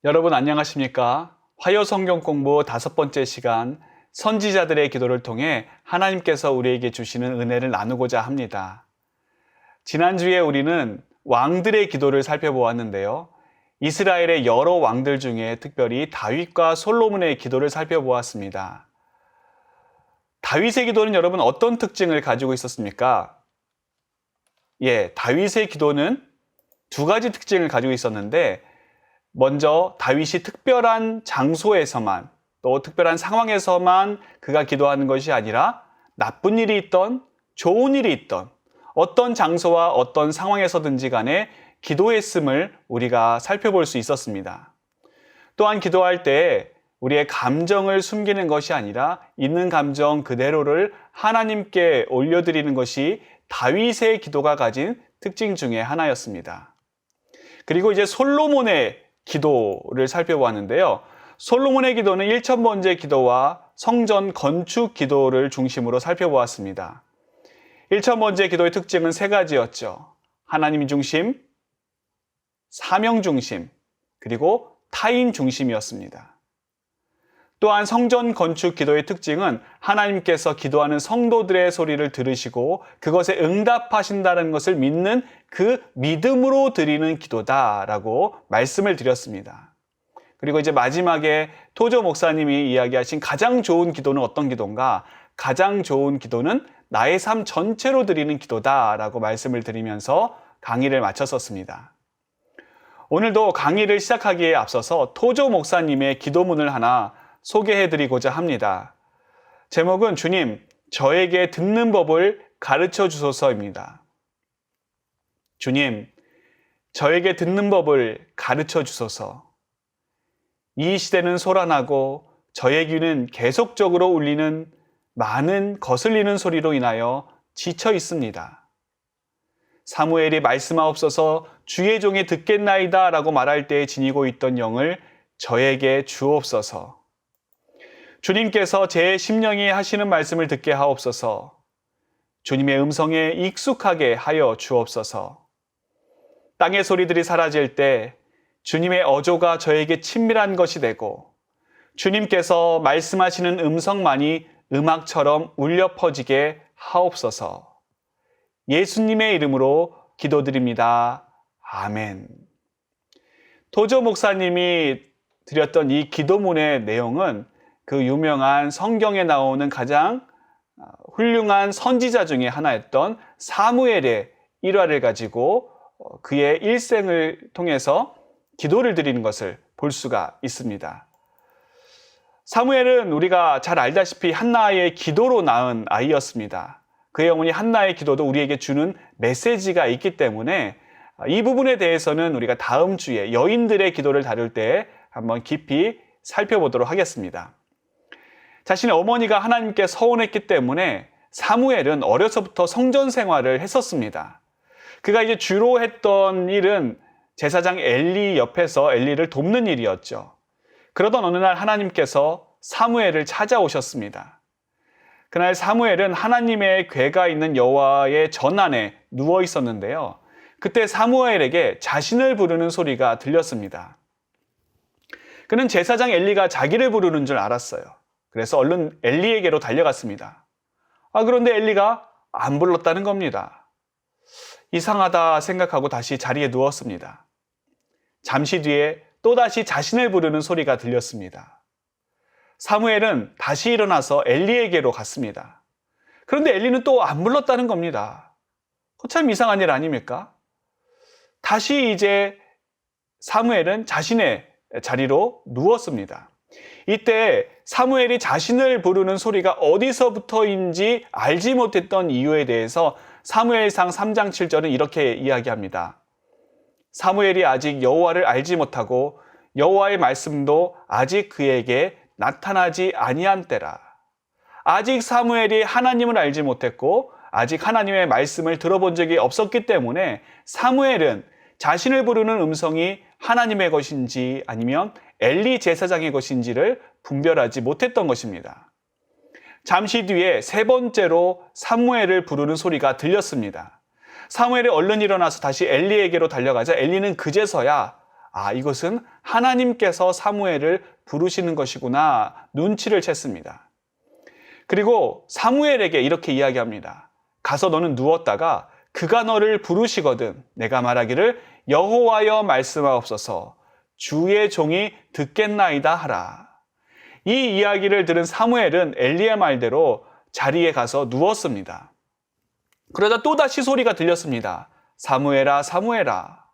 여러분 안녕하십니까? 화요 성경 공부 5번째 시간 선지자들의 기도를 통해 하나님께서 우리에게 주시는 은혜를 나누고자 합니다. 지난주에 우리는 왕들의 기도를 살펴보았는데요. 이스라엘의 여러 왕들 중에 특별히 다윗과 솔로몬의 기도를 살펴보았습니다. 다윗의 기도는 여러분 어떤 특징을 가지고 있었습니까? 다윗의 기도는 두 가지 특징을 가지고 있었는데 먼저 다윗이 특별한 장소에서만 또 특별한 상황에서만 그가 기도하는 것이 아니라 나쁜 일이 있던 좋은 일이 있던 어떤 장소와 어떤 상황에서든지 간에 기도했음을 우리가 살펴볼 수 있었습니다. 또한 기도할 때 우리의 감정을 숨기는 것이 아니라 있는 감정 그대로를 하나님께 올려드리는 것이 다윗의 기도가 가진 특징 중에 하나였습니다. 그리고 이제 솔로몬의 기도를 살펴보았는데요. 솔로몬의 기도는 1000번째 기도와 성전 건축 기도를 중심으로 살펴보았습니다. 1000번째 기도의 특징은 세 가지였죠. 하나님 중심, 사명 중심, 그리고 타인 중심이었습니다. 또한 성전 건축 기도의 특징은 하나님께서 기도하는 성도들의 소리를 들으시고 그것에 응답하신다는 것을 믿는 그 믿음으로 드리는 기도다라고 말씀을 드렸습니다. 그리고 이제 마지막에 토조 목사님이 이야기하신 가장 좋은 기도는 어떤 기도인가? 가장 좋은 기도는 나의 삶 전체로 드리는 기도다라고 말씀을 드리면서 강의를 마쳤었습니다. 오늘도 강의를 시작하기에 앞서서 토조 목사님의 기도문을 하나 소개해드리고자 합니다. 제목은 주님, 저에게 듣는 법을 가르쳐 주소서입니다. 주님, 저에게 듣는 법을 가르쳐 주소서. 이 시대는 소란하고 저의 귀는 계속적으로 울리는 많은 거슬리는 소리로 인하여 지쳐 있습니다. 사무엘이 말씀하옵소서 주의 종이 듣겠나이다 라고 말할 때에 지니고 있던 영을 저에게 주옵소서. 주님께서 제 심령이 하시는 말씀을 듣게 하옵소서. 주님의 음성에 익숙하게 하여 주옵소서. 땅의 소리들이 사라질 때 주님의 어조가 저에게 친밀한 것이 되고 주님께서 말씀하시는 음성만이 음악처럼 울려 퍼지게 하옵소서. 예수님의 이름으로 기도드립니다. 아멘. 토조 목사님이 드렸던 이 기도문의 내용은 그 유명한 성경에 나오는 가장 훌륭한 선지자 중에 하나였던 사무엘의 일화를 가지고 그의 일생을 통해서 기도를 드리는 것을 볼 수가 있습니다. 사무엘은 우리가 잘 알다시피 한나의 기도로 낳은 아이였습니다. 그의 어머니 한나의 기도도 우리에게 주는 메시지가 있기 때문에 이 부분에 대해서는 우리가 다음 주에 여인들의 기도를 다룰 때 한번 깊이 살펴보도록 하겠습니다. 자신의 어머니가 하나님께 서원했기 때문에 사무엘은 어려서부터 성전 생활을 했었습니다. 그가 이제 주로 했던 일은 제사장 엘리 옆에서 엘리를 돕는 일이었죠. 그러던 어느 날 하나님께서 사무엘을 찾아오셨습니다. 그날 사무엘은 하나님의 궤가 있는 여호와의 전안에 누워 있었는데요. 그때 사무엘에게 자신을 부르는 소리가 들렸습니다. 그는 제사장 엘리가 자기를 부르는 줄 알았어요. 그래서 얼른 엘리에게로 달려갔습니다. 그런데 엘리가 안 불렀다는 겁니다. 이상하다 생각하고 다시 자리에 누웠습니다. 잠시 뒤에 또다시 자신을 부르는 소리가 들렸습니다. 사무엘은 다시 일어나서 엘리에게로 갔습니다. 그런데 엘리는 또 안 불렀다는 겁니다. 참 이상한 일 아닙니까? 다시 이제 사무엘은 자신의 자리로 누웠습니다. 이때 사무엘이 자신을 부르는 소리가 어디서부터인지 알지 못했던 이유에 대해서 사무엘상 3장 7절은 이렇게 이야기합니다. 사무엘이 아직 여호와를 알지 못하고 여호와의 말씀도 아직 그에게 나타나지 아니한 때라. 아직 사무엘이 하나님을 알지 못했고 아직 하나님의 말씀을 들어본 적이 없었기 때문에 사무엘은 자신을 부르는 음성이 하나님의 것인지 아니면 엘리 제사장의 것인지를 분별하지 못했던 것입니다. 잠시 뒤에 세 번째로 사무엘을 부르는 소리가 들렸습니다. 사무엘이 얼른 일어나서 다시 엘리에게로 달려가자 엘리는 그제서야 아, 이것은 하나님께서 사무엘을 부르시는 것이구나 눈치를 챘습니다. 그리고 사무엘에게 이렇게 이야기합니다. 가서 너는 누웠다가 그가 너를 부르시거든 내가 말하기를 여호와여 말씀하옵소서 주의 종이 듣겠나이다 하라. 이 이야기를 들은 사무엘은 엘리의 말대로 자리에 가서 누웠습니다. 그러자 또다시 소리가 들렸습니다. 사무엘아 사무엘아.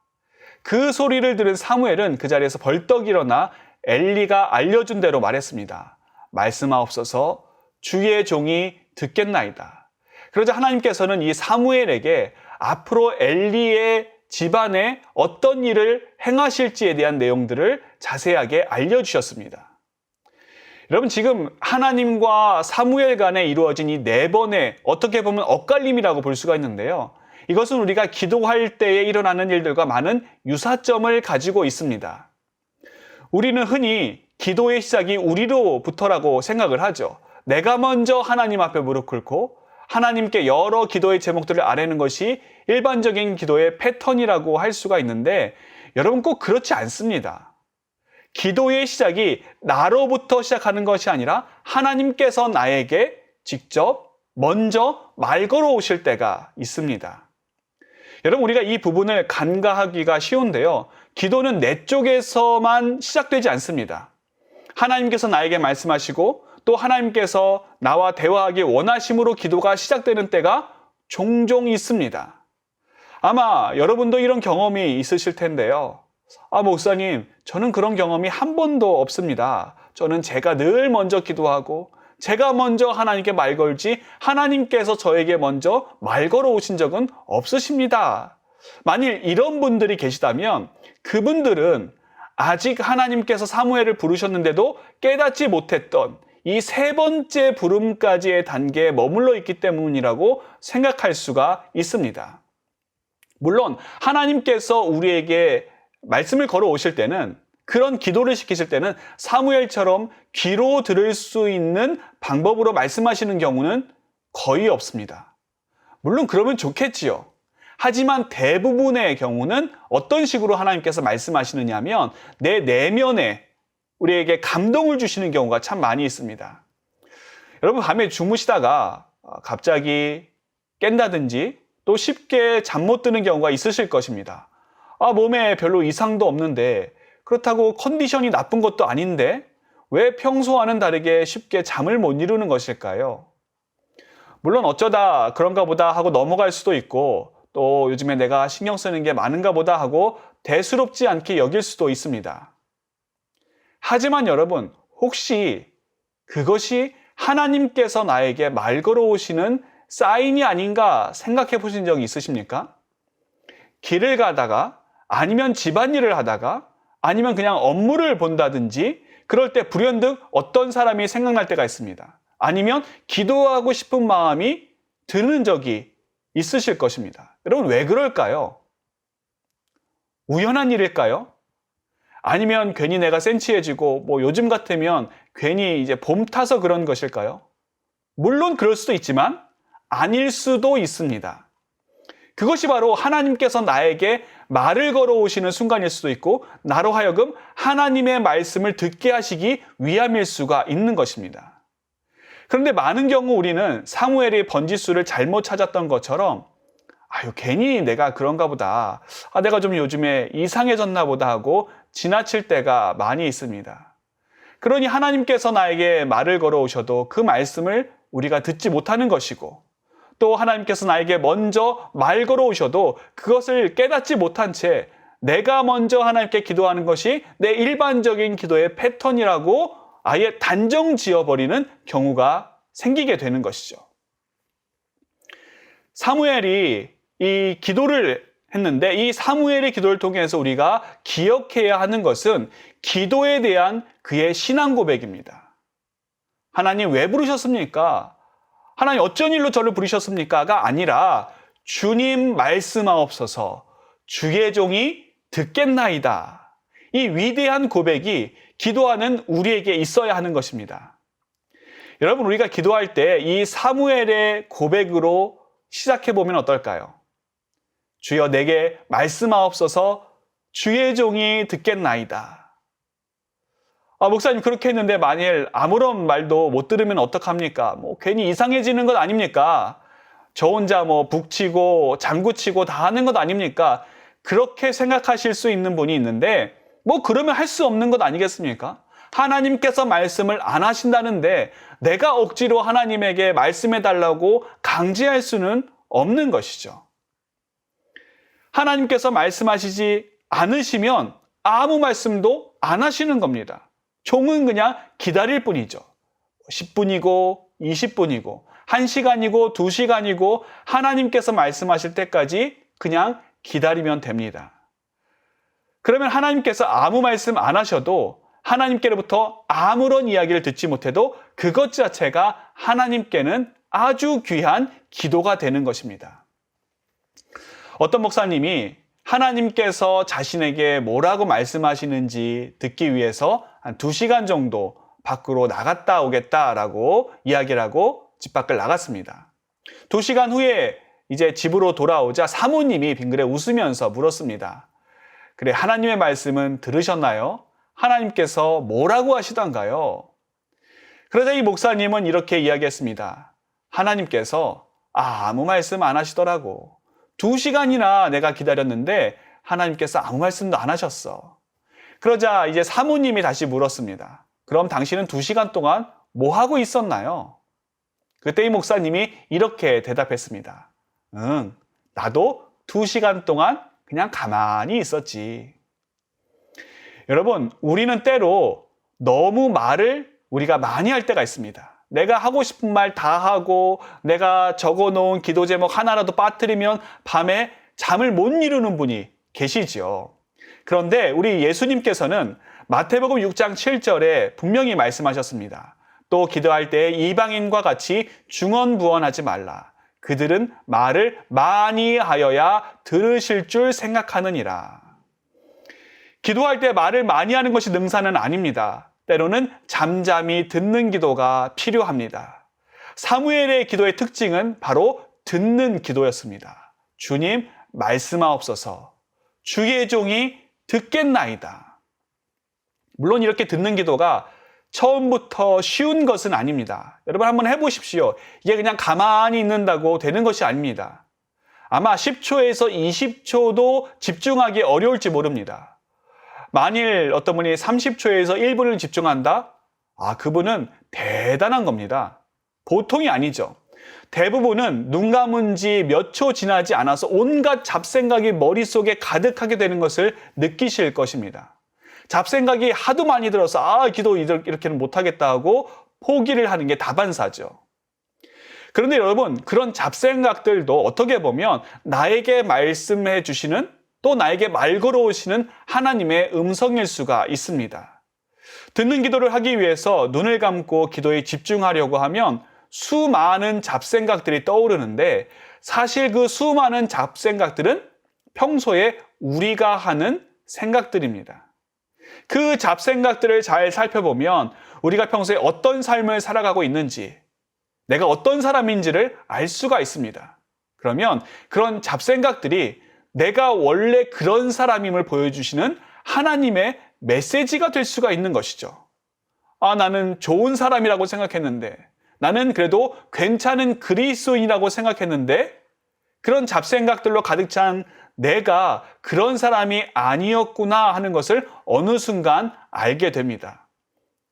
그 소리를 들은 사무엘은 그 자리에서 벌떡 일어나 엘리가 알려준 대로 말했습니다. 말씀하옵소서 주의 종이 듣겠나이다. 그러자 하나님께서는 이 사무엘에게 앞으로 엘리의 집안에 어떤 일을 행하실지에 대한 내용들을 자세하게 알려주셨습니다. 여러분 지금 하나님과 사무엘 간에 이루어진 이 4번의 어떻게 보면 엇갈림이라고 볼 수가 있는데요. 이것은 우리가 기도할 때에 일어나는 일들과 많은 유사점을 가지고 있습니다. 우리는 흔히 기도의 시작이 우리로부터라고 생각을 하죠. 내가 먼저 하나님 앞에 무릎 꿇고 하나님께 여러 기도의 제목들을 아뢰는 것이 일반적인 기도의 패턴이라고 할 수가 있는데 여러분 꼭 그렇지 않습니다. 기도의 시작이 나로부터 시작하는 것이 아니라 하나님께서 나에게 직접 먼저 말 걸어오실 때가 있습니다. 여러분 우리가 이 부분을 간과하기가 쉬운데요. 기도는 내 쪽에서만 시작되지 않습니다. 하나님께서 나에게 말씀하시고 또 하나님께서 나와 대화하기 원하심으로 기도가 시작되는 때가 종종 있습니다. 아마 여러분도 이런 경험이 있으실 텐데요. 아, 목사님, 저는 그런 경험이 한 번도 없습니다. 저는 제가 늘 먼저 기도하고 제가 먼저 하나님께 말 걸지 하나님께서 저에게 먼저 말 걸어 오신 적은 없으십니다. 만일 이런 분들이 계시다면 그분들은 아직 하나님께서 사무엘을 부르셨는데도 깨닫지 못했던 이 3번째 부름까지의 단계에 머물러 있기 때문이라고 생각할 수가 있습니다. 물론 하나님께서 우리에게 말씀을 걸어 오실 때는 그런 기도를 시키실 때는 사무엘처럼 귀로 들을 수 있는 방법으로 말씀하시는 경우는 거의 없습니다. 물론 그러면 좋겠지요. 하지만 대부분의 경우는 어떤 식으로 하나님께서 말씀하시느냐 하면 내 내면에 우리에게 감동을 주시는 경우가 참 많이 있습니다. 여러분 밤에 주무시다가 갑자기 깬다든지 또 쉽게 잠 못 드는 경우가 있으실 것입니다. 아, 몸에 별로 이상도 없는데 그렇다고 컨디션이 나쁜 것도 아닌데 왜 평소와는 다르게 쉽게 잠을 못 이루는 것일까요? 물론 어쩌다 그런가 보다 하고 넘어갈 수도 있고 또 요즘에 내가 신경 쓰는 게 많은가 보다 하고 대수롭지 않게 여길 수도 있습니다. 하지만 여러분 혹시 그것이 하나님께서 나에게 말 걸어오시는 사인이 아닌가 생각해 보신 적이 있으십니까? 길을 가다가 아니면 집안일을 하다가 아니면 그냥 업무를 본다든지 그럴 때 불현듯 어떤 사람이 생각날 때가 있습니다. 아니면 기도하고 싶은 마음이 드는 적이 있으실 것입니다. 여러분 왜 그럴까요? 우연한 일일까요? 아니면 괜히 내가 센치해지고 뭐 요즘 같으면 괜히 이제 봄 타서 그런 것일까요? 물론 그럴 수도 있지만 아닐 수도 있습니다. 그것이 바로 하나님께서 나에게 말을 걸어오시는 순간일 수도 있고 나로 하여금 하나님의 말씀을 듣게 하시기 위함일 수가 있는 것입니다. 그런데 많은 경우 우리는 사무엘이 번지수를 잘못 찾았던 것처럼 아유 괜히 내가 그런가 보다, 내가 좀 요즘에 이상해졌나 보다 하고 지나칠 때가 많이 있습니다. 그러니 하나님께서 나에게 말을 걸어오셔도 그 말씀을 우리가 듣지 못하는 것이고 또 하나님께서 나에게 먼저 말 걸어오셔도 그것을 깨닫지 못한 채 내가 먼저 하나님께 기도하는 것이 내 일반적인 기도의 패턴이라고 아예 단정 지어버리는 경우가 생기게 되는 것이죠. 사무엘이 이 기도를 했는데 이 사무엘의 기도를 통해서 우리가 기억해야 하는 것은 기도에 대한 그의 신앙 고백입니다. 하나님 왜 부르셨습니까? 하나님 어쩐 일로 저를 부르셨습니까?가 아니라 주님 말씀하옵소서 주의 종이 듣겠나이다. 이 위대한 고백이 기도하는 우리에게 있어야 하는 것입니다. 여러분 우리가 기도할 때 이 사무엘의 고백으로 시작해보면 어떨까요? 주여 내게 말씀하옵소서 주의 종이 듣겠나이다. 목사님 그렇게 했는데 만일 아무런 말도 못 들으면 어떡합니까? 괜히 이상해지는 것 아닙니까? 저 혼자 북치고 장구치고 다 하는 것 아닙니까? 그렇게 생각하실 수 있는 분이 있는데 그러면 할 수 없는 것 아니겠습니까? 하나님께서 말씀을 안 하신다는데 내가 억지로 하나님에게 말씀해달라고 강제할 수는 없는 것이죠. 하나님께서 말씀하시지 않으시면 아무 말씀도 안 하시는 겁니다. 종은 그냥 기다릴 뿐이죠. 10분이고 20분이고 1시간이고 2시간이고 하나님께서 말씀하실 때까지 그냥 기다리면 됩니다. 그러면 하나님께서 아무 말씀 안 하셔도 하나님께로부터 아무런 이야기를 듣지 못해도 그것 자체가 하나님께는 아주 귀한 기도가 되는 것입니다. 어떤 목사님이 하나님께서 자신에게 뭐라고 말씀하시는지 듣기 위해서 한 2시간 정도 밖으로 나갔다 오겠다라고 이야기를 하고 집 밖을 나갔습니다. 2시간 후에 이제 집으로 돌아오자 사모님이 빙그레 웃으면서 물었습니다. 그래, 하나님의 말씀은 들으셨나요? 하나님께서 뭐라고 하시던가요? 그러자 이 목사님은 이렇게 이야기했습니다. 하나님께서 아무 말씀 안 하시더라고. 2시간이나 내가 기다렸는데 하나님께서 아무 말씀도 안 하셨어. 그러자 이제 사모님이 다시 물었습니다. 그럼 당신은 2시간 동안 뭐 하고 있었나요? 그때 이 목사님이 이렇게 대답했습니다. 나도 2시간 동안 그냥 가만히 있었지. 여러분, 우리는 때로 너무 말을 우리가 많이 할 때가 있습니다. 내가 하고 싶은 말 다 하고 내가 적어놓은 기도 제목 하나라도 빠뜨리면 밤에 잠을 못 이루는 분이 계시지요. 그런데 우리 예수님께서는 마태복음 6장 7절에 분명히 말씀하셨습니다. 또 기도할 때 이방인과 같이 중언부언하지 말라. 그들은 말을 많이 하여야 들으실 줄 생각하느니라. 기도할 때 말을 많이 하는 것이 능사는 아닙니다. 때로는 잠잠히 듣는 기도가 필요합니다. 사무엘의 기도의 특징은 바로 듣는 기도였습니다. 주님, 말씀하옵소서. 주의 종이 듣겠나이다. 물론 이렇게 듣는 기도가 처음부터 쉬운 것은 아닙니다. 여러분 한번 해보십시오. 이게 그냥 가만히 있는다고 되는 것이 아닙니다. 아마 10초에서 20초도 집중하기 어려울지 모릅니다. 만일 어떤 분이 30초에서 1분을 집중한다? 그분은 대단한 겁니다. 보통이 아니죠. 대부분은 눈 감은 지 몇 초 지나지 않아서 온갖 잡생각이 머릿속에 가득하게 되는 것을 느끼실 것입니다. 잡생각이 하도 많이 들어서 기도 이렇게는 못하겠다 하고 포기를 하는 게 다반사죠. 그런데 여러분, 그런 잡생각들도 어떻게 보면 나에게 말씀해 주시는, 또 나에게 말 걸어오시는 하나님의 음성일 수가 있습니다. 듣는 기도를 하기 위해서 눈을 감고 기도에 집중하려고 하면 수많은 잡생각들이 떠오르는데, 사실 그 수많은 잡생각들은 평소에 우리가 하는 생각들입니다. 그 잡생각들을 잘 살펴보면 우리가 평소에 어떤 삶을 살아가고 있는지, 내가 어떤 사람인지를 알 수가 있습니다. 그러면 그런 잡생각들이 내가 원래 그런 사람임을 보여주시는 하나님의 메시지가 될 수가 있는 것이죠. 나는 좋은 사람이라고 생각했는데, 나는 그래도 괜찮은 그리스도인이라고 생각했는데, 그런 잡생각들로 가득 찬 내가 그런 사람이 아니었구나 하는 것을 어느 순간 알게 됩니다.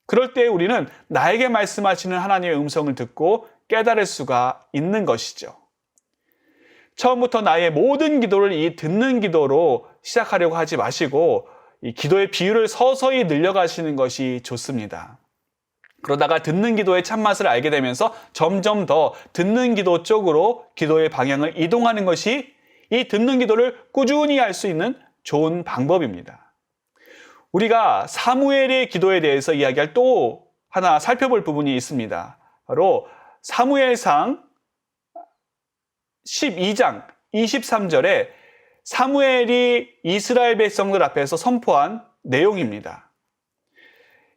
그럴 때 우리는 나에게 말씀하시는 하나님의 음성을 듣고 깨달을 수가 있는 것이죠. 처음부터 나의 모든 기도를 이 듣는 기도로 시작하려고 하지 마시고 이 기도의 비율을 서서히 늘려가시는 것이 좋습니다. 그러다가 듣는 기도의 참맛을 알게 되면서 점점 더 듣는 기도 쪽으로 기도의 방향을 이동하는 것이 이 듣는 기도를 꾸준히 할 수 있는 좋은 방법입니다. 우리가 사무엘의 기도에 대해서 이야기할 또 하나 살펴볼 부분이 있습니다. 바로 사무엘상 12장 23절에 사무엘이 이스라엘 백성들 앞에서 선포한 내용입니다.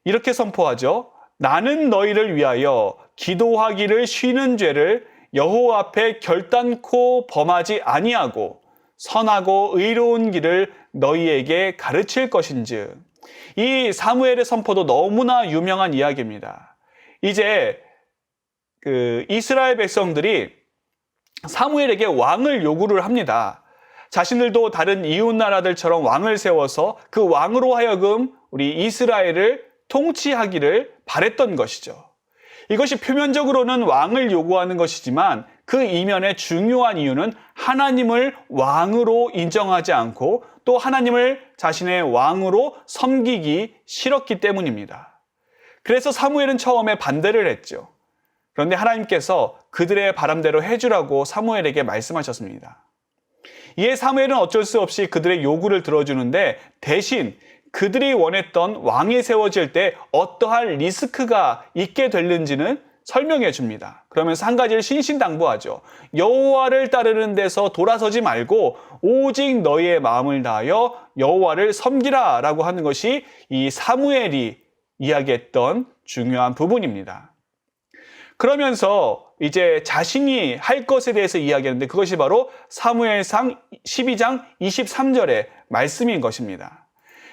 이렇게 선포하죠. 나는 너희를 위하여 기도하기를 쉬는 죄를 여호와 앞에 결단코 범하지 아니하고 선하고 의로운 길을 너희에게 가르칠 것인즉. 이 사무엘의 선포도 너무나 유명한 이야기입니다. 이제 이스라엘 백성들이 사무엘에게 왕을 요구를 합니다. 자신들도 다른 이웃 나라들처럼 왕을 세워서 그 왕으로 하여금 우리 이스라엘을 통치하기를 바랬던 것이죠. 이것이 표면적으로는 왕을 요구하는 것이지만 그 이면의 중요한 이유는 하나님을 왕으로 인정하지 않고 또 하나님을 자신의 왕으로 섬기기 싫었기 때문입니다. 그래서 사무엘은 처음에 반대를 했죠. 그런데 하나님께서 그들의 바람대로 해주라고 사무엘에게 말씀하셨습니다. 이에 사무엘은 어쩔 수 없이 그들의 요구를 들어주는데 대신 그들이 원했던 왕이 세워질 때 어떠한 리스크가 있게 될는지는 설명해 줍니다. 그러면서 한 가지를 신신당부하죠. 여호와를 따르는 데서 돌아서지 말고 오직 너희의 마음을 다하여 여호와를 섬기라 라고 하는 것이 이 사무엘이 이야기했던 중요한 부분입니다. 그러면서 이제 자신이 할 것에 대해서 이야기하는데 그것이 바로 사무엘상 12장 23절의 말씀인 것입니다.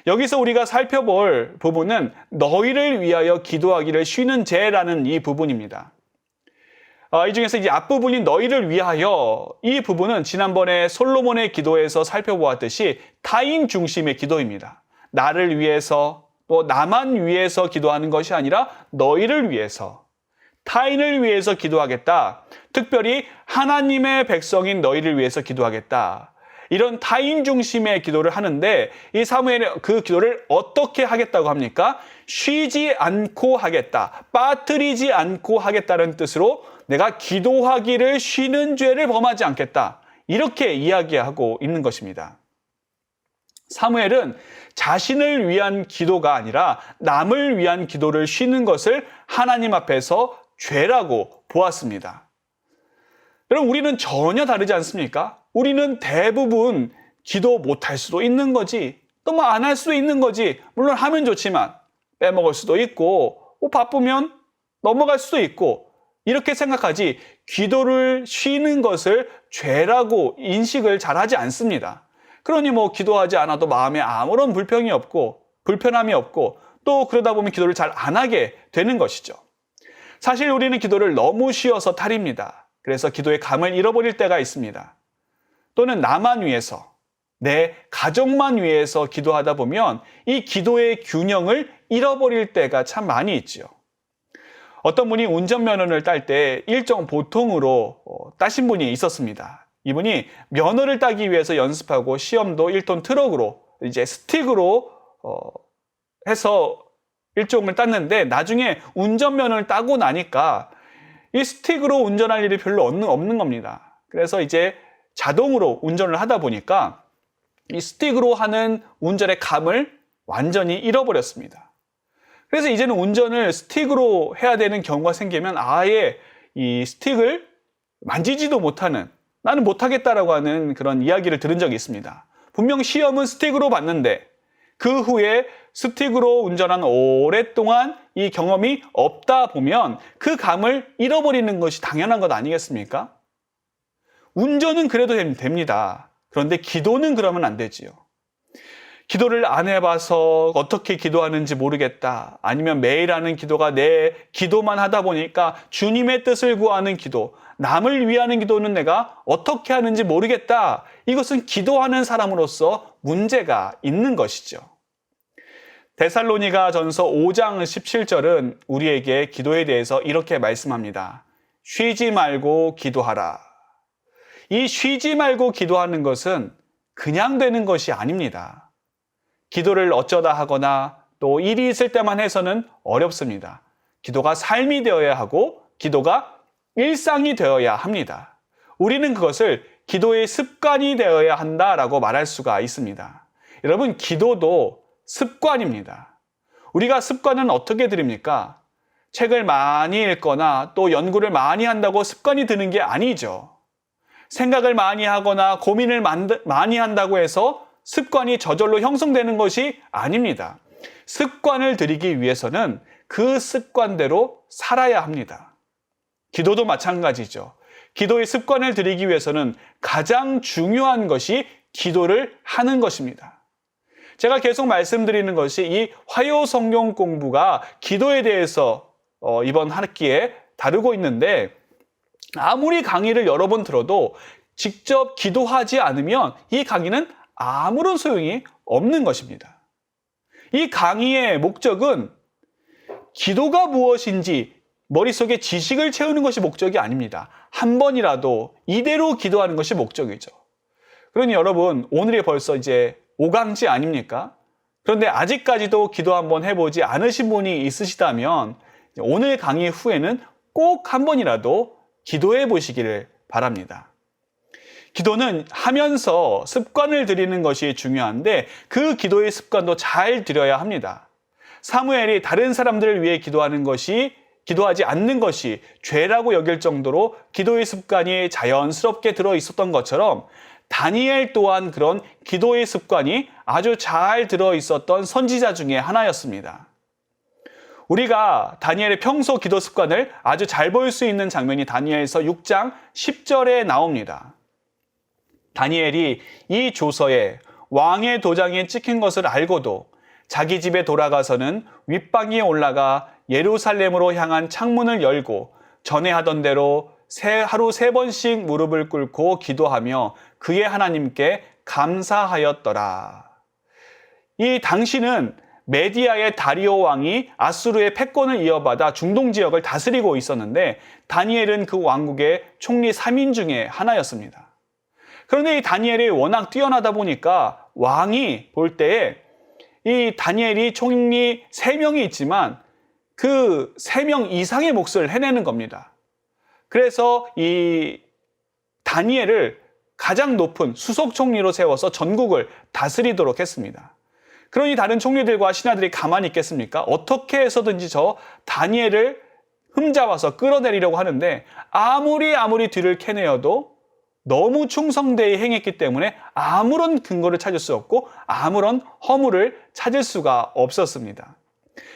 여기서 우리가 살펴볼 부분은 너희를 위하여 기도하기를 쉬는 죄라는 이 부분입니다. 이 중에서 이제 앞부분인 너희를 위하여 이 부분은 지난번에 솔로몬의 기도에서 살펴보았듯이 타인 중심의 기도입니다. 나를 위해서 또 나만 위해서 기도하는 것이 아니라 너희를 위해서 타인을 위해서 기도하겠다. 특별히 하나님의 백성인 너희를 위해서 기도하겠다. 이런 타인 중심의 기도를 하는데 이 사무엘은 그 기도를 어떻게 하겠다고 합니까? 쉬지 않고 하겠다. 빠뜨리지 않고 하겠다는 뜻으로 내가 기도하기를 쉬는 죄를 범하지 않겠다. 이렇게 이야기하고 있는 것입니다. 사무엘은 자신을 위한 기도가 아니라 남을 위한 기도를 쉬는 것을 하나님 앞에서 죄라고 보았습니다. 여러분, 우리는 전혀 다르지 않습니까? 우리는 대부분 기도 못할 수도 있는 거지, 또 뭐 안 할 수도 있는 거지. 물론 하면 좋지만 빼먹을 수도 있고, 바쁘면 넘어갈 수도 있고, 이렇게 생각하지 기도를 쉬는 것을 죄라고 인식을 잘 하지 않습니다. 그러니 뭐 기도하지 않아도 마음에 아무런 불평이 없고 불편함이 없고 또 그러다 보면 기도를 잘 안 하게 되는 것이죠. 사실 우리는 기도를 너무 쉬어서 탈입니다. 그래서 기도의 감을 잃어버릴 때가 있습니다. 또는 나만 위해서, 내 가족만 위해서 기도하다 보면 이 기도의 균형을 잃어버릴 때가 참 많이 있죠. 어떤 분이 운전면허를 딸 때 일정 보통으로 따신 분이 있었습니다. 이분이 면허를 따기 위해서 연습하고 시험도 1톤 트럭으로 이제 스틱으로 해서 일종을 땄는데 나중에 운전면허를 따고 나니까 이 스틱으로 운전할 일이 별로 없는 겁니다. 그래서 이제 자동으로 운전을 하다 보니까 이 스틱으로 하는 운전의 감을 완전히 잃어버렸습니다. 그래서 이제는 운전을 스틱으로 해야 되는 경우가 생기면 아예 이 스틱을 만지지도 못하는, 나는 못하겠다라고 하는 그런 이야기를 들은 적이 있습니다. 분명 시험은 스틱으로 봤는데 그 후에 스틱으로 운전한 오랫동안 이 경험이 없다 보면 그 감을 잃어버리는 것이 당연한 것 아니겠습니까? 운전은 그래도 됩니다. 그런데 기도는 그러면 안 되지요. 기도를 안 해봐서 어떻게 기도하는지 모르겠다. 아니면 매일 하는 기도가 내 기도만 하다 보니까 주님의 뜻을 구하는 기도, 남을 위하는 기도는 내가 어떻게 하는지 모르겠다. 이것은 기도하는 사람으로서 문제가 있는 것이죠. 데살로니가 전서 5장 17절은 우리에게 기도에 대해서 이렇게 말씀합니다. 쉬지 말고 기도하라. 이 쉬지 말고 기도하는 것은 그냥 되는 것이 아닙니다. 기도를 어쩌다 하거나 또 일이 있을 때만 해서는 어렵습니다. 기도가 삶이 되어야 하고 기도가 일상이 되어야 합니다. 우리는 그것을 기도의 습관이 되어야 한다라고 말할 수가 있습니다. 여러분, 기도도 습관입니다. 우리가 습관은 어떻게 들입니까? 책을 많이 읽거나 또 연구를 많이 한다고 습관이 드는 게 아니죠. 생각을 많이 하거나 고민을 많이 한다고 해서 습관이 저절로 형성되는 것이 아닙니다. 습관을 들이기 위해서는 그 습관대로 살아야 합니다. 기도도 마찬가지죠. 기도의 습관을 들이기 위해서는 가장 중요한 것이 기도를 하는 것입니다. 제가 계속 말씀드리는 것이 이 화요 성경 공부가 기도에 대해서 이번 학기에 다루고 있는데, 아무리 강의를 여러 번 들어도 직접 기도하지 않으면 이 강의는 아무런 소용이 없는 것입니다. 이 강의의 목적은 기도가 무엇인지 머릿속에 지식을 채우는 것이 목적이 아닙니다. 한 번이라도 이대로 기도하는 것이 목적이죠. 그러니 여러분, 오늘이 벌써 이제 5강지 아닙니까? 그런데 아직까지도 기도 한번 해보지 않으신 분이 있으시다면 오늘 강의 후에는 꼭 한 번이라도 기도해 보시기를 바랍니다. 기도는 하면서 습관을 들이는 것이 중요한데 그 기도의 습관도 잘 들여야 합니다. 사무엘이 다른 사람들을 위해 기도하지 않는 것이 죄라고 여길 정도로 기도의 습관이 자연스럽게 들어 있었던 것처럼 다니엘 또한 그런 기도의 습관이 아주 잘 들어 있었던 선지자 중에 하나였습니다. 우리가 다니엘의 평소 기도 습관을 아주 잘 볼 수 있는 장면이 다니엘서 6장 10절에 나옵니다. 다니엘이 이 조서에 왕의 도장이 찍힌 것을 알고도 자기 집에 돌아가서는 윗방에 올라가 예루살렘으로 향한 창문을 열고 전에 하던 대로 하루 3번씩 무릎을 꿇고 기도하며 그의 하나님께 감사하였더라. 이 당시는 메디아의 다리오 왕이 아수르의 패권을 이어받아 중동 지역을 다스리고 있었는데 다니엘은 그 왕국의 총리 3인 중에 하나였습니다. 그런데 이 다니엘이 워낙 뛰어나다 보니까 왕이 볼 때에 이 다니엘이 총리 3명이 있지만 그 3명 이상의 몫을 해내는 겁니다. 그래서 이 다니엘을 가장 높은 수석 총리로 세워서 전국을 다스리도록 했습니다. 그러니 다른 총리들과 신하들이 가만히 있겠습니까? 어떻게 해서든지 저 다니엘을 흠잡아서 끌어내리려고 하는데 아무리 뒤를 캐내어도 너무 충성되이 행했기 때문에 아무런 근거를 찾을 수 없고 아무런 허물을 찾을 수가 없었습니다.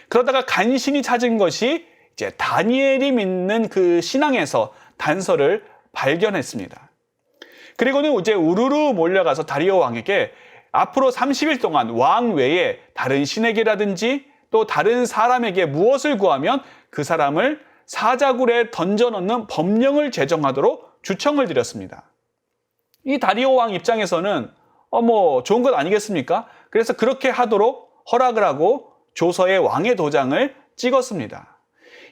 그러다가 간신히 찾은 것이 이제 다니엘이 믿는 그 신앙에서 단서를 발견했습니다. 그리고는 이제 우르르 몰려가서 다리오 왕에게 앞으로 30일 동안 왕 외에 다른 신에게라든지 또 다른 사람에게 무엇을 구하면 그 사람을 사자굴에 던져넣는 법령을 제정하도록 주청을 드렸습니다. 이 다리오 왕 입장에서는 좋은 것 아니겠습니까? 그래서 그렇게 하도록 허락을 하고 조서에 왕의 도장을 찍었습니다.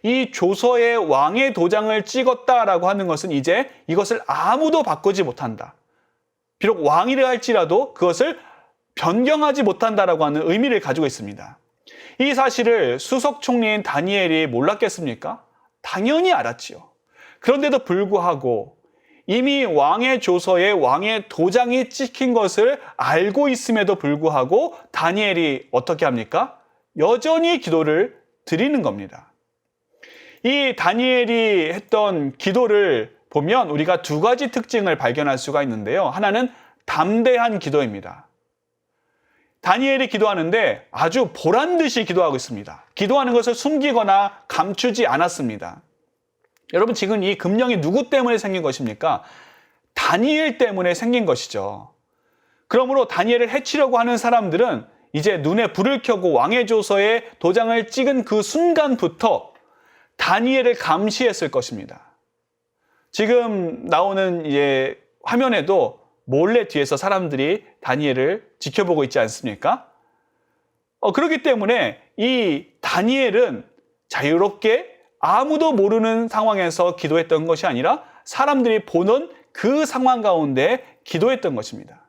이 조서에 왕의 도장을 찍었다라고 하는 것은 이제 이것을 아무도 바꾸지 못한다. 비록 왕이라 할지라도 그것을 변경하지 못한다라고 하는 의미를 가지고 있습니다. 이 사실을 수석 총리인 다니엘이 몰랐겠습니까? 당연히 알았지요. 그런데도 불구하고 이미 왕의 조서에 왕의 도장이 찍힌 것을 알고 있음에도 불구하고 다니엘이 어떻게 합니까? 여전히 기도를 드리는 겁니다. 이 다니엘이 했던 기도를 보면 우리가 2가지 특징을 발견할 수가 있는데요. 하나는 담대한 기도입니다. 다니엘이 기도하는데 아주 보란듯이 기도하고 있습니다. 기도하는 것을 숨기거나 감추지 않았습니다. 여러분, 지금 이 금령이 누구 때문에 생긴 것입니까? 다니엘 때문에 생긴 것이죠. 그러므로 다니엘을 해치려고 하는 사람들은 이제 눈에 불을 켜고 왕의 조서에 도장을 찍은 그 순간부터 다니엘을 감시했을 것입니다. 지금 나오는 화면에도 몰래 뒤에서 사람들이 다니엘을 지켜보고 있지 않습니까? 그렇기 때문에 이 다니엘은 자유롭게 아무도 모르는 상황에서 기도했던 것이 아니라 사람들이 보는 그 상황 가운데 기도했던 것입니다.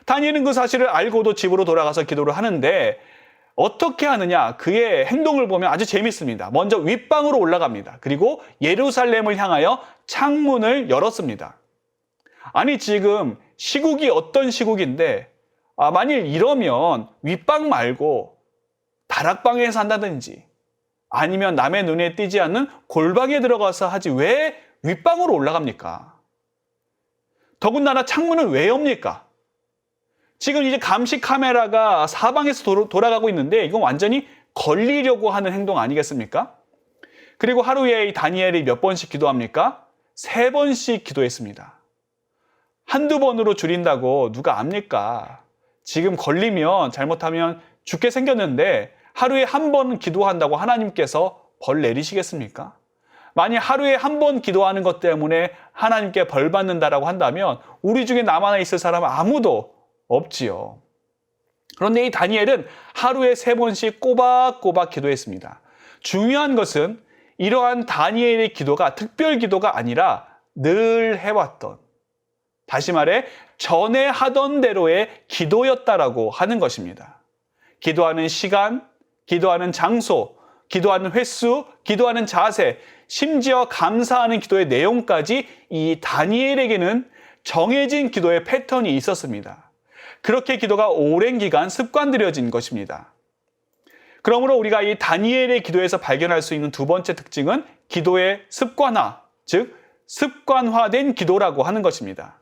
다니엘은 그 사실을 알고도 집으로 돌아가서 기도를 하는데 어떻게 하느냐? 그의 행동을 보면 아주 재밌습니다. 먼저 윗방으로 올라갑니다. 그리고 예루살렘을 향하여 창문을 열었습니다. 아니, 지금 시국이 어떤 시국인데 만일 이러면 윗방 말고 다락방에 산다든지 아니면 남의 눈에 띄지 않는 골방에 들어가서 하지 왜 윗방으로 올라갑니까? 더군다나 창문을 왜 엽니까? 지금 이제 감시 카메라가 사방에서 돌아가고 있는데 이건 완전히 걸리려고 하는 행동 아니겠습니까? 그리고 하루에 이 다니엘이 몇 번씩 기도합니까? 3번씩 기도했습니다. 한두 번으로 줄인다고 누가 압니까? 지금 걸리면 잘못하면 죽게 생겼는데 하루에 한 번 기도한다고 하나님께서 벌 내리시겠습니까? 만약 하루에 한 번 기도하는 것 때문에 하나님께 벌 받는다라고 한다면 우리 중에 남아 있을 사람은 아무도 없지요. 그런데 이 다니엘은 하루에 3번씩 꼬박꼬박 기도했습니다. 중요한 것은 이러한 다니엘의 기도가 특별 기도가 아니라 늘 해왔던, 다시 말해 전에 하던 대로의 기도였다라고 하는 것입니다. 기도하는 시간, 기도하는 장소, 기도하는 횟수, 기도하는 자세, 심지어 감사하는 기도의 내용까지 이 다니엘에게는 정해진 기도의 패턴이 있었습니다. 그렇게 기도가 오랜 기간 습관들여진 것입니다. 그러므로 우리가 이 다니엘의 기도에서 발견할 수 있는 두 번째 특징은 기도의 습관화, 즉 습관화된 기도라고 하는 것입니다.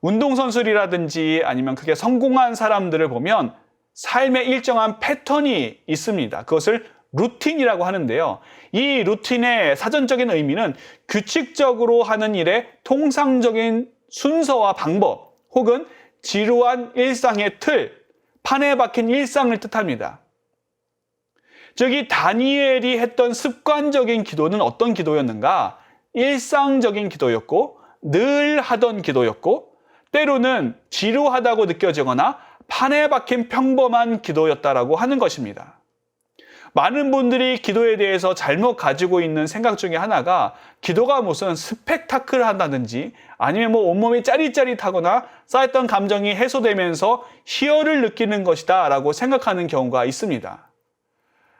운동선수라든지 아니면 그게 성공한 사람들을 보면 삶의 일정한 패턴이 있습니다. 그것을 루틴이라고 하는데요. 이 루틴의 사전적인 의미는 규칙적으로 하는 일의 통상적인 순서와 방법, 혹은 지루한 일상의 틀, 판에 박힌 일상을 뜻합니다. 즉, 이 다니엘이 했던 습관적인 기도는 어떤 기도였는가? 일상적인 기도였고, 늘 하던 기도였고, 때로는 지루하다고 느껴지거나 판에 박힌 평범한 기도였다라고 하는 것입니다. 많은 분들이 기도에 대해서 잘못 가지고 있는 생각 중에 하나가 기도가 무슨 스펙타클을 한다든지 아니면 온몸이 짜릿짜릿하거나 쌓였던 감정이 해소되면서 희열을 느끼는 것이다 라고 생각하는 경우가 있습니다.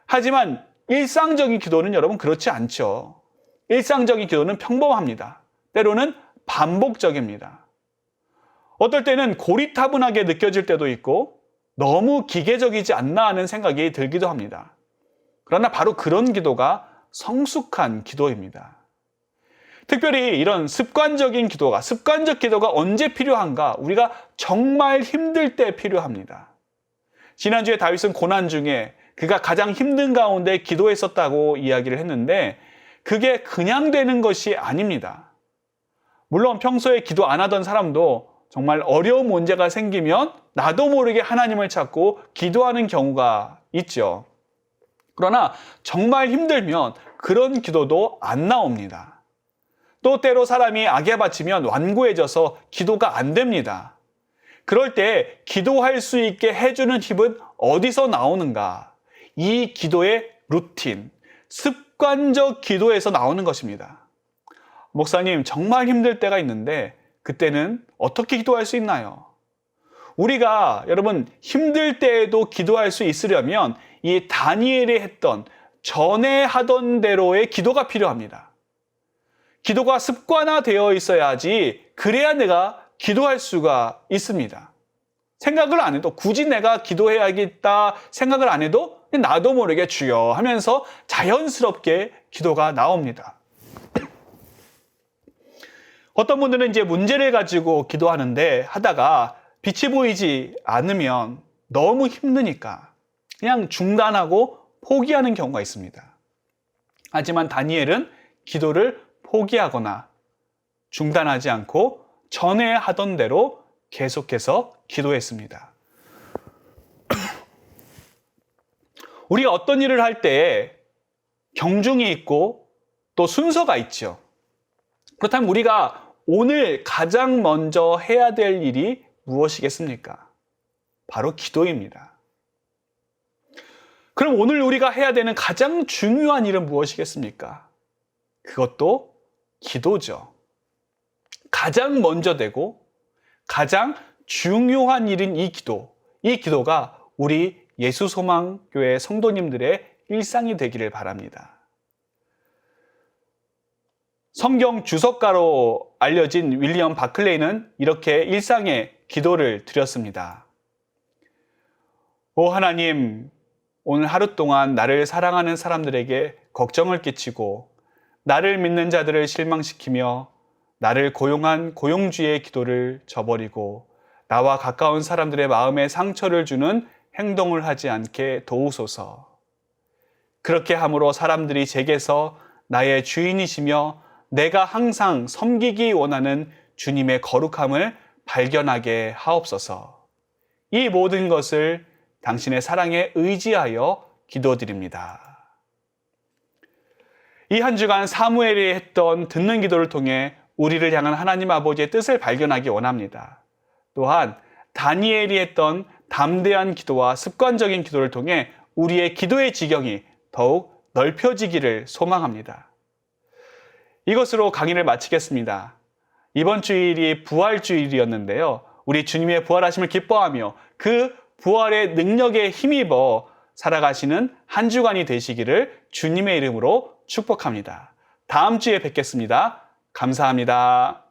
하지만 일상적인 기도는 여러분 그렇지 않죠. 일상적인 기도는 평범합니다. 때로는 반복적입니다. 어떨 때는 고리타분하게 느껴질 때도 있고 너무 기계적이지 않나 하는 생각이 들기도 합니다. 그러나 바로 그런 기도가 성숙한 기도입니다. 특별히 이런 습관적 기도가 언제 필요한가? 우리가 정말 힘들 때 필요합니다. 지난주에 다윗은 고난 중에 그가 가장 힘든 가운데 기도했었다고 이야기를 했는데 그게 그냥 되는 것이 아닙니다. 물론 평소에 기도 안 하던 사람도 정말 어려운 문제가 생기면 나도 모르게 하나님을 찾고 기도하는 경우가 있죠. 그러나 정말 힘들면 그런 기도도 안 나옵니다. 또 때로 사람이 악에 바치면 완고해져서 기도가 안 됩니다. 그럴 때 기도할 수 있게 해주는 힘은 어디서 나오는가? 이 기도의 루틴, 습관적 기도에서 나오는 것입니다. 목사님, 정말 힘들 때가 있는데 그때는 어떻게 기도할 수 있나요? 우리가 여러분 힘들 때에도 기도할 수 있으려면 이 다니엘이 했던 전에 하던 대로의 기도가 필요합니다. 기도가 습관화되어 있어야지 그래야 내가 기도할 수가 있습니다. 생각을 안 해도 굳이 내가 기도해야겠다 생각을 안 해도 나도 모르게 주여 하면서 자연스럽게 기도가 나옵니다. 어떤 분들은 이제 문제를 가지고 기도하는데 하다가 빛이 보이지 않으면 너무 힘드니까 그냥 중단하고 포기하는 경우가 있습니다. 하지만 다니엘은 기도를 포기하거나 중단하지 않고 전에 하던 대로 계속해서 기도했습니다. 우리가 어떤 일을 할 때 경중이 있고 또 순서가 있죠. 그렇다면 우리가 오늘 가장 먼저 해야 될 일이 무엇이겠습니까? 바로 기도입니다. 그럼 오늘 우리가 해야 되는 가장 중요한 일은 무엇이겠습니까? 그것도 기도죠. 가장 먼저 되고 가장 중요한 일인 이 기도가 우리 예수소망교회 성도님들의 일상이 되기를 바랍니다. 성경 주석가로 알려진 윌리엄 바클레이는 이렇게 일상의 기도를 드렸습니다. 오 하나님, 오늘 하루 동안 나를 사랑하는 사람들에게 걱정을 끼치고 나를 믿는 자들을 실망시키며 나를 고용한 고용주의 기도를 저버리고 나와 가까운 사람들의 마음에 상처를 주는 행동을 하지 않게 도우소서. 그렇게 함으로 사람들이 제게서 나의 주인이시며 내가 항상 섬기기 원하는 주님의 거룩함을 발견하게 하옵소서. 이 모든 것을 당신의 사랑에 의지하여 기도드립니다. 이 한 주간 사무엘이 했던 듣는 기도를 통해 우리를 향한 하나님 아버지의 뜻을 발견하기 원합니다. 또한 다니엘이 했던 담대한 기도와 습관적인 기도를 통해 우리의 기도의 지경이 더욱 넓혀지기를 소망합니다. 이것으로 강의를 마치겠습니다. 이번 주일이 부활주일이었는데요. 우리 주님의 부활하심을 기뻐하며 그 부활의 능력에 힘입어 살아가시는 한 주간이 되시기를 주님의 이름으로 축복합니다. 다음 주에 뵙겠습니다. 감사합니다.